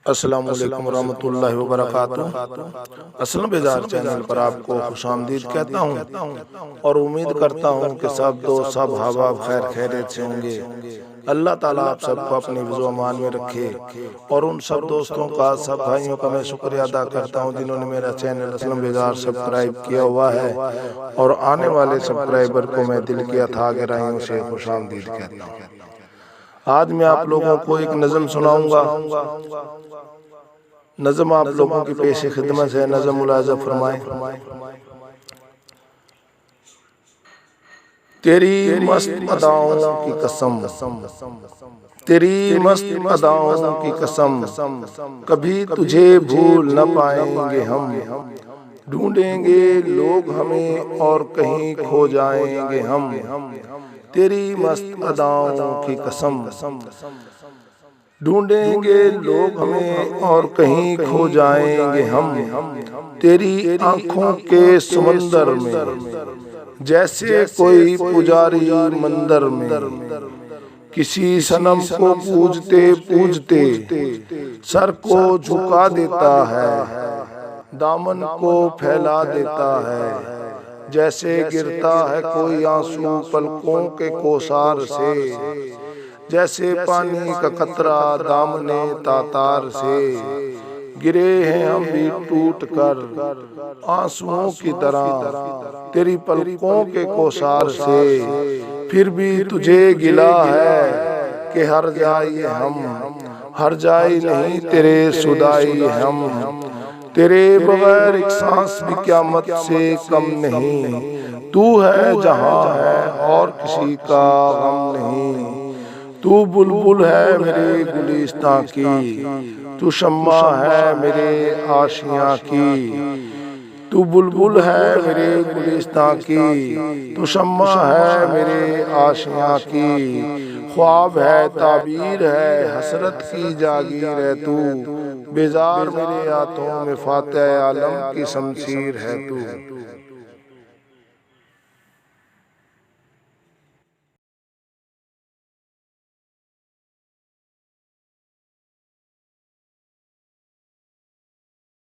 अस्सलामु अलैकुम रहमतुल्लाहि व बरकातुहू। असलम बेजार चैनल पर आपको खुशामदीद कहता हूँ और उम्मीद करता हूँ कि सब दोस्त सब अहबाब खैर खैरियत से होंगे। अल्लाह ताला आप सबको अपनी हिफ्ज़-ओ अमान में रखे और उन सब दोस्तों का, सब भाइयों का मैं शुक्रिया अदा करता हूँ जिन्होंने मेरा चैनल असलम बेजार सब्सक्राइब किया हुआ है और आने वाले सब्सक्राइबर को मैं दिल की अथाह गहराइयों से खुशामदीद कहता हूँ। आज मैं आप लोगों को एक नज़म सुनाऊंगा। नज़म आप लोगों की पेश खिदमत है, नज़म मुलाज़ा फरमाएं। तेरी मस्त अदाओं की कसम, तेरी मस्त अदाओं की कसम, कभी तुझे भूल न पाएंगे हम। ढूंढेंगे लोग हमें और कहीं खो जाएंगे हम। तेरी मस्त अदाओं की कसम, ढूंढेंगे लोग हमें और कहीं खो जाएंगे हम। तेरी आंखों के समंदर में जैसे कोई पुजारी मंदिर में, किसी सनम को पूजते पूजते सर को झुका देता है, दामन को फैला देता है। जैसे गिरता है कोई आंसू पलकों के कोसार से, जैसे पानी का कतरा दामने तातार से। गिरे हैं हम भी टूट कर आंसुओं की तरह तेरी पलकों के कोसार से। फिर भी तुझे गिला है कि हर जाए हम, हर जाए नहीं तेरे सुदाई हम। तेरे बगैर एक सांस भी क़यामत से कम नहीं। तू है जहां है और किसी का गम नहीं। तू बुलबुल है मेरे गुलिस्तां की, तू शम्मा है मेरे आशियां की। तू बुलबुल है मेरे गुलिस्तां की, तू शम्मा है मेरे आशियां की। ख्वाब है ताबीर है हसरत की जागीर है तू, बेजार मेरे हाथों में फातह आलम की शमशीर है तू।